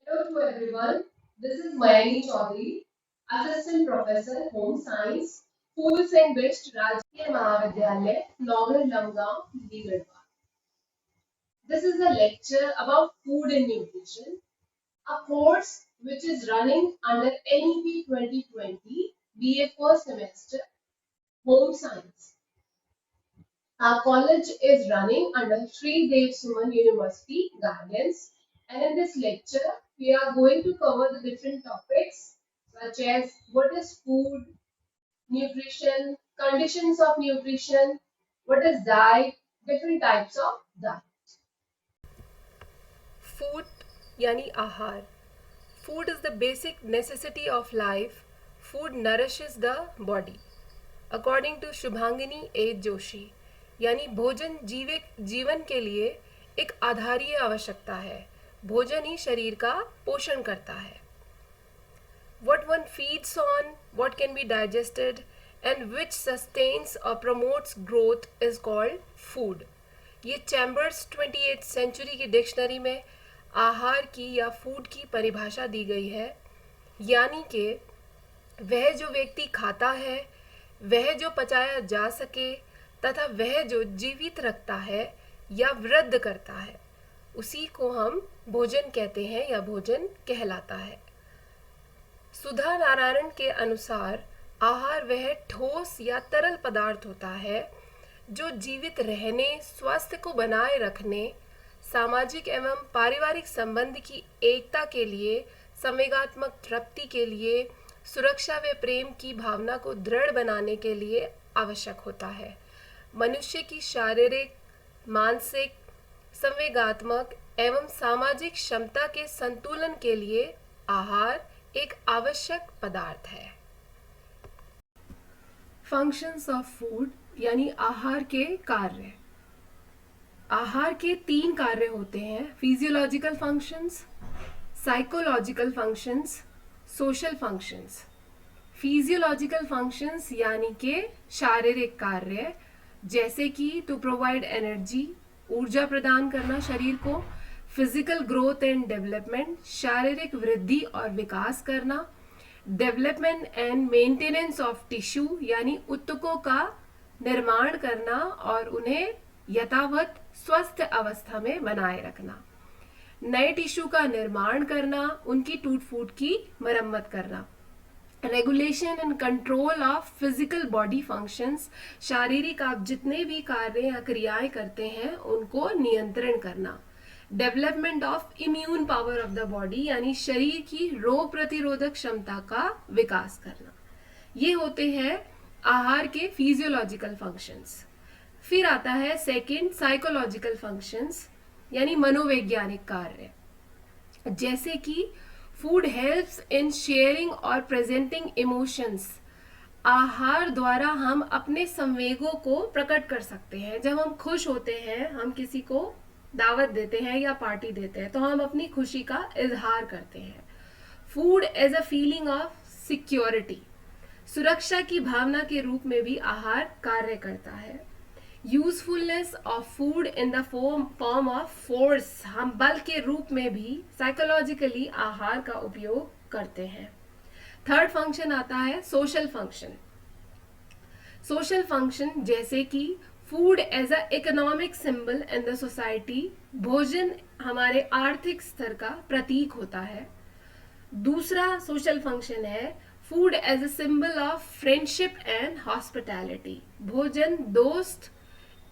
Hello to everyone. This is Mayani Chaudhary, Assistant Professor, Home Science, Foods and Waste, Rajकीय Mahavidyalaya, Nagar Lamgaon, Garhwal. This is a lecture about food and nutrition, a course which is running under NEP 2020, BA first semester, Home Science. Our college is running under Sri Dev Suman University guidance, and in this lecture, we are going to cover the different topics such as what is food, nutrition, conditions of nutrition, what is diet, different types of diet. Food yani ahar. Food is the basic necessity of life. Food nourishes the body. According to Shubhangini A. Joshi, यानी भोजन जीवन के लिए एक आधारीय आवश्यकता है. भोजन ही शरीर का पोषण करता है. What one feeds on, what can be digested, and which sustains or promotes growth is called food. ये चैम्बर्स 28th सेंचुरी की डिक्शनरी में आहार की या फूड की परिभाषा दी गई है, यानी कि वह जो व्यक्ति खाता है, वह जो पचाया जा सके तथा वह जो जीवित रखता है या वृद्ध करता है, उसी को हम भोजन कहते हैं या भोजन कहलाता है. सुधा नारायण के अनुसार आहार वह ठोस या तरल पदार्थ होता है जो जीवित रहने, स्वास्थ्य को बनाए रखने, सामाजिक एवं पारिवारिक संबंध की एकता के लिए, संवेगात्मक तृप्ति के लिए, सुरक्षा व प्रेम की भावना को दृढ़ बनाने के लिए आवश्यक होता है. मनुष्य की शारीरिक, मानसिक, संवेगात्मक एवं सामाजिक क्षमता के संतुलन के लिए आहार एक आवश्यक पदार्थ है. फंक्शंस ऑफ फूड यानी आहार के कार्य. आहार के 3 कार्य होते हैं: physiological functions, psychological functions, social functions. Physiological functions यानी कि शारीरिक कार्य, जैसे कि टू प्रोवाइड एनर्जी, ऊर्जा प्रदान करना शरीर को, फिजिकल ग्रोथ एंड डेवलपमेंट, शारीरिक वृद्धि और विकास करना, development and maintenance of tissue यानी ऊतकों का निर्माण करना और उन्हें यथावत स्वस्थ अवस्था में बनाए रखना, नए टिश्यू का निर्माण करना, उनकी टूट फूट की मरम्मत करना, regulation and control of physical body functions, शारीरिक आप जितने भी कार्य या क्रियाएं करते हैं उनको नियंत्रण करना, development of immune power of the body यानी शरीर की रोग प्रतिरोधक क्षमता का विकास करना. ये होते हैं आहार के फिजियोलॉजिकल फंक्शंस. फिर आता है सेकंड साइकोलॉजिकल फंक्शंस यानी मनोवैज्ञानिक कार्य, जैसे कि फूड हेल्प्स इन शेयरिंग और प्रेजेंटिंग इमोशंस. आहार द्वारा हम अपने संवेगों को प्रकट कर सकते हैं. जब हम खुश होते हैं, हम किसी को दावत देते हैं या पार्टी देते हैं, तो हम अपनी खुशी का इजहार करते हैं. Food as a feeling of security, सुरक्षा की भावना के रूप में भी आहार कार्य करता है. Usefulness of food in the form of force, हम बल के रूप में भी साइकोलॉजिकली आहार का उपयोग करते हैं. थर्ड फंक्शन आता है सोशल फंक्शन. सोशल फंक्शन जैसे कि food as a economic symbol in the society, भोजन हमारे आर्थिक स्तर का प्रतीक होता है. दूसरा सोशल फंक्शन है food as a symbol of friendship and hospitality, भोजन दोस्त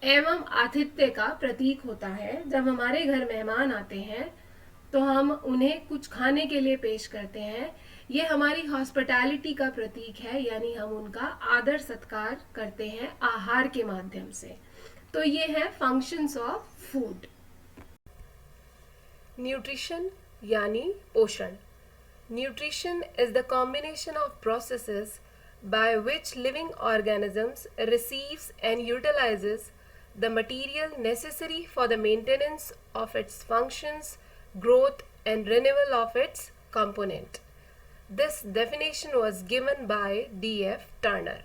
एवं आतिथ्य का प्रतीक होता है. जब हमारे घर मेहमान आते हैं तो हम उन्हें कुछ खाने के लिए पेश करते हैं. ये हमारी हॉस्पिटैलिटी का प्रतीक है, यानी हम उनका आदर सत्कार करते हैं आहार के माध्यम से. तो ये है फंक्शंस ऑफ फूड. न्यूट्रिशन यानी पोषण. Nutrition is the combination of processes by which living organisms receives and utilizes the material necessary for the maintenance of its functions, growth and renewal of its component. This definition was given by D.F. Turner.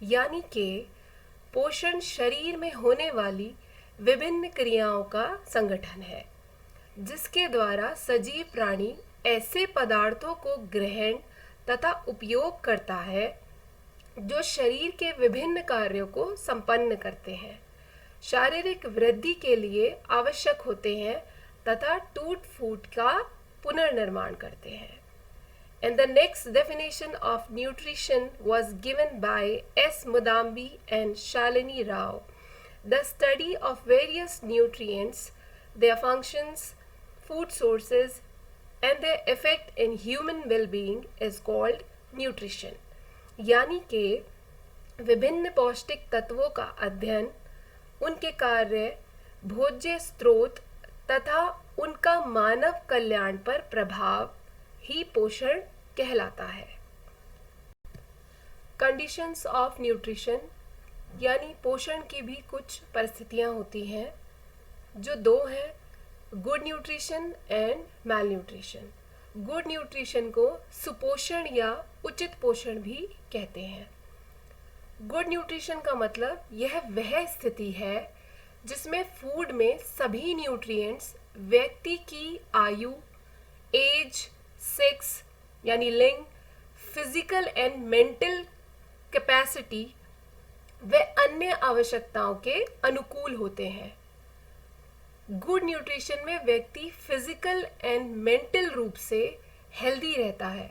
यानी कि पोषण शरीर में होने वाली विभिन्न क्रियाओं का संगठन है जिसके द्वारा सजीव प्राणी ऐसे पदार्थों को ग्रहण तथा उपयोग करता है जो शरीर के विभिन्न कार्यों को संपन्न करते हैं, शारीरिक वृद्धि के लिए आवश्यक होते हैं तथा टूट फूट का पुनर्निर्माण करते हैं. And the next definition of nutrition was given by S. Mudambi and Shalini Rao. The study of various nutrients, their functions, food sources, and their effect in human well-being is called nutrition. यानी कि विभिन्न पौष्टिक तत्वों का अध्ययन, उनके कार्य, भोज्य स्रोत तथा उनका मानव कल्याण पर प्रभाव ही पोषण कहलाता है. कंडीशंस ऑफ न्यूट्रिशन यानी पोषण की भी कुछ परिस्थितियां होती हैं जो दो हैं, good nutrition and malnutrition. Good nutrition को सुपोषण या उचित पोषण भी कहते हैं. गुड न्यूट्रिशन का मतलब यह वह स्थिति है जिसमें फूड में सभी न्यूट्रिएंट्स व्यक्ति की आयु, एज, सेक्स यानी लिंग, फिजिकल एंड मेंटल कैपेसिटी व अन्य आवश्यकताओं के अनुकूल होते हैं. गुड न्यूट्रिशन में व्यक्ति फिजिकल एंड मेंटल रूप से हेल्दी रहता है.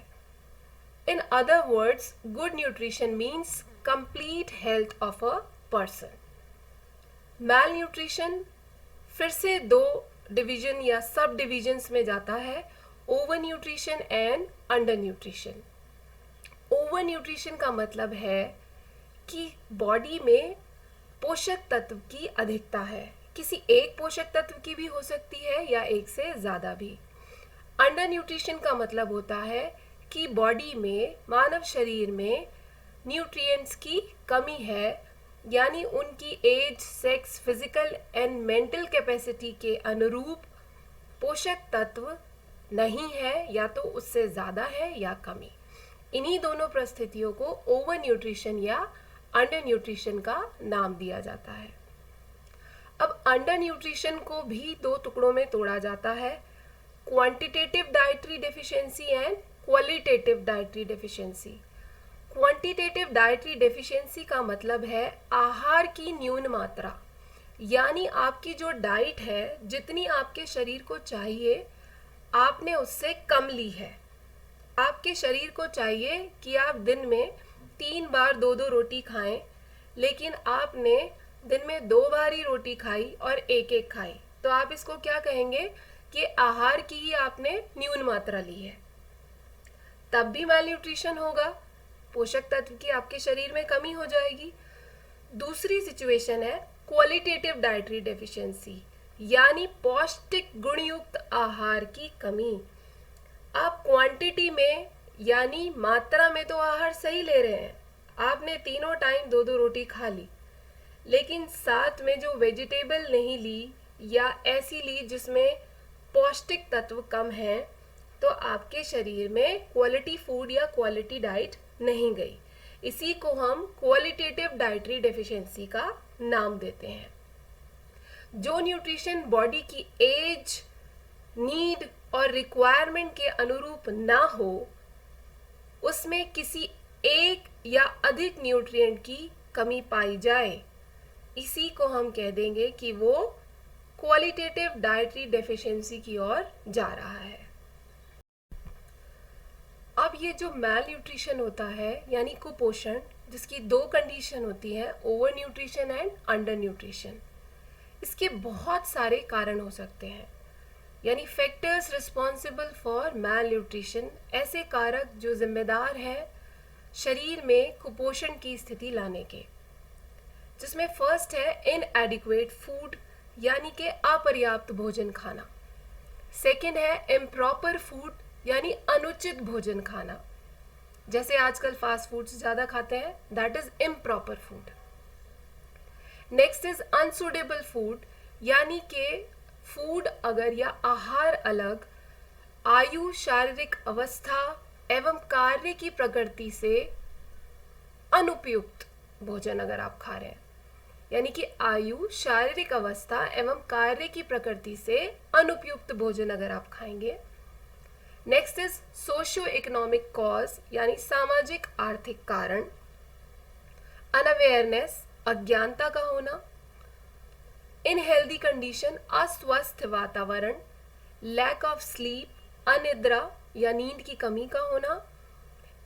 In other words, good nutrition means complete health of a person. Malnutrition फिर से दो डिवीजन या सब डिविजन्स में जाता है, overnutrition and under nutrition. Over nutrition का मतलब है कि बॉडी में पोषक तत्व की अधिकता है, किसी एक पोषक तत्व की भी हो सकती है या एक से ज़्यादा भी. अंडर न्यूट्रिशन का मतलब होता है कि बॉडी में, मानव शरीर में न्यूट्रिएंट्स की कमी है, यानी उनकी age, sex, physical and mental capacity के अनुरूप पोषक तत्व नहीं है, या तो उससे ज़्यादा है या कमी. इन्हीं दोनों परिस्थितियों को ओवर न्यूट्रिशन या अंडर न्यूट्रिशन का नाम दिया जाता है. अब अंडर न्यूट्रिशन को भी दो टुकड़ों में तोड़ा जाता है, quantitative dietary deficiency and qualitative dietary deficiency. Quantitative dietary deficiency का मतलब है आहार की न्यून मात्रा, यानी आपकी जो डाइट है, जितनी आपके शरीर को चाहिए आपने उससे कम ली है. आपके शरीर को चाहिए कि आप दिन में 3 बार 2-2 रोटी खाएं, लेकिन आपने दिन में 2 बार ही रोटी खाई और 1-1 खाई, तो आप इसको क्या कहेंगे कि आहार की ही आपने न्यून मात्रा ली है. तब भी मैल न्यूट्रिशन होगा, पोषक तत्व की आपके शरीर में कमी हो जाएगी. दूसरी सिचुएशन है क्वालिटेटिव डाइटरी डेफिशिएंसी, यानी पौष्टिक गुणयुक्त आहार की कमी. आप क्वांटिटी में यानी मात्रा में तो आहार सही ले रहे हैं, आपने तीनों टाइम 2-2 रोटी खा ली, लेकिन साथ में जो वेजिटेबल नहीं ली या ऐसी ली जिसमें पौष्टिक तत्व कम है, तो आपके शरीर में क्वालिटी फूड या क्वालिटी डाइट नहीं गई. इसी को हम क्वालिटेटिव डाइटरी डेफिशिएंसी का नाम देते हैं. जो न्यूट्रिशन बॉडी की एज, नीड और रिक्वायरमेंट के अनुरूप ना हो, उसमें किसी एक या अधिक न्यूट्रिएंट की कमी पाई जाए, इसी को हम कह देंगे कि वो क्वालिटेटिव डाइटरी डेफिशिएंसी की ओर जा रहा है. अब ये जो मैल न्यूट्रिशन होता है यानी कुपोषण, जिसकी दो कंडीशन होती है, overnutrition and undernutrition, इसके बहुत सारे कारण हो सकते हैं. यानी factors responsible for malnutrition, ऐसे कारक जो जिम्मेदार हैं शरीर में कुपोषण की स्थिति लाने के, जिसमें फर्स्ट है इनएडिक्वेट फूड यानी कि अपर्याप्त भोजन खाना. सेकंड है इम्प्रॉपर फूड यानी अनुचित भोजन खाना, जैसे आजकल फास्ट फूड्स ज़्यादा खाते हैं, that is improper food. Next is unsuitable food, यानी कि फूड अगर या आहार अलग आयु, शारीरिक अवस्था एवं कार्य की प्रकृति से अनुपयुक्त भोजन अगर आप खा रहे हैं, यानी कि आयु, शारीरिक अवस्था एवं कार्य की प्रकृति से अनुपयुक्त भोजन अगर आप खाएंगे. Next is socio economic cause यानी सामाजिक आर्थिक कारण, अनअवेयरनेस अज्ञानता का होना, इनहेल्दी कंडीशन अस्वस्थ वातावरण, लैक ऑफ स्लीप अनिद्रा या नींद की कमी का होना,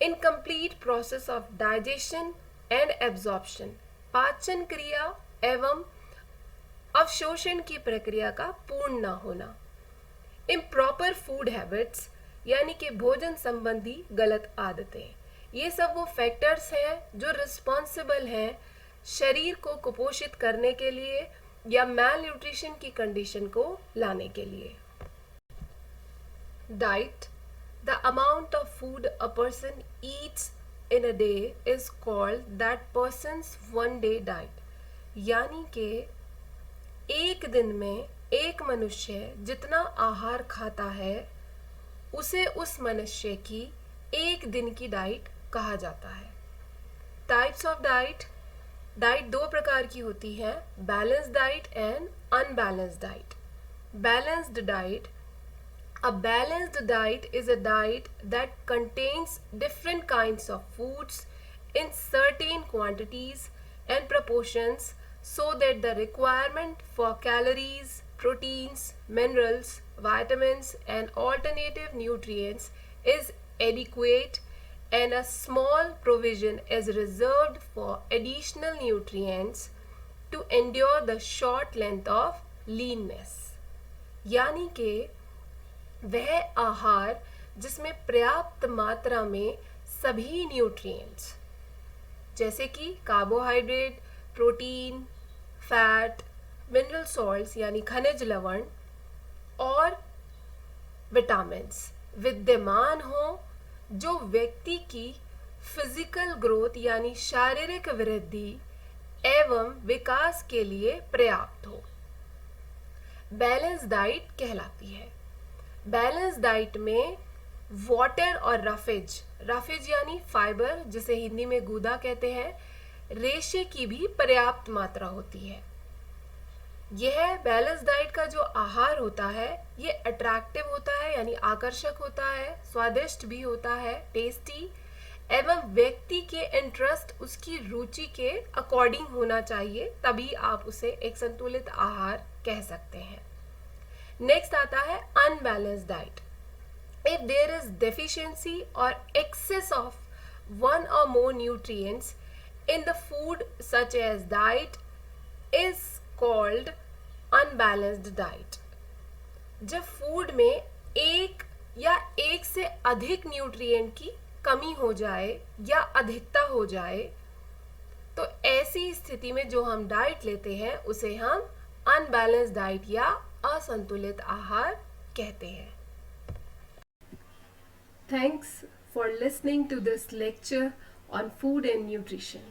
incomplete process of digestion and absorption पाचन क्रिया एवं अवशोषण की प्रक्रिया का पूर्ण न होना, इम्प्रॉपर फूड हैबिट्स यानी कि भोजन संबंधी गलत आदतें। ये सब वो फैक्टर्स हैं जो रिस्पॉन्सिबल हैं शरीर को कुपोषित करने के लिए या मैल न्यूट्रिशन की कंडीशन को लाने के लिए। Diet, the amount of food a person eats in a day is called that person's one day diet। यानी कि एक दिन में एक मनुष्य जितना आहार खाता है उसे उस मनुष्य की एक दिन की डाइट कहा जाता है। टाइप्स ऑफ डाइट, डाइट दो प्रकार की होती है, balanced diet and unbalanced diet. Balanced diet, a balanced diet is a diet that contains different kinds of foods in certain quantities and proportions so that the requirement for calories, proteins, minerals, vitamins and alternative nutrients is adequate and a small provision is reserved for additional nutrients to endure the short length of leanness। यानी कि वह आहार जिसमें पर्याप्त मात्रा में सभी nutrients जैसे कि carbohydrate, protein, fat, mineral salts यानी खनिज लवण और विटामिन्स विद्यमान हो जो व्यक्ति की फिजिकल ग्रोथ यानी शारीरिक वृद्धि एवं विकास के लिए पर्याप्त हो, बैलेंस डाइट कहलाती है। बैलेंस डाइट में वाटर और रफेज, रफेज यानी फाइबर जिसे हिंदी में गूदा कहते हैं, रेशे की भी पर्याप्त मात्रा होती है। यह बैलेंस डाइट का जो आहार होता है ये अट्रैक्टिव होता है यानी आकर्षक होता है, स्वादिष्ट भी होता है, टेस्टी, एवं व्यक्ति के इंटरेस्ट उसकी रुचि के अकॉर्डिंग होना चाहिए, तभी आप उसे एक संतुलित आहार कह सकते हैं। नेक्स्ट आता है unbalanced diet. If there is deficiency और excess of one or more nutrients in the food such as diet is called unbalanced diet। जब फूड में एक या एक से अधिक न्यूट्रिएंट की कमी हो जाए या अधिकता हो जाए तो ऐसी स्थिति में जो हम डाइट लेते हैं उसे हम अनबैलेंस्ड डाइट या असंतुलित आहार कहते हैं। Thanks for listening to this lecture on food and nutrition.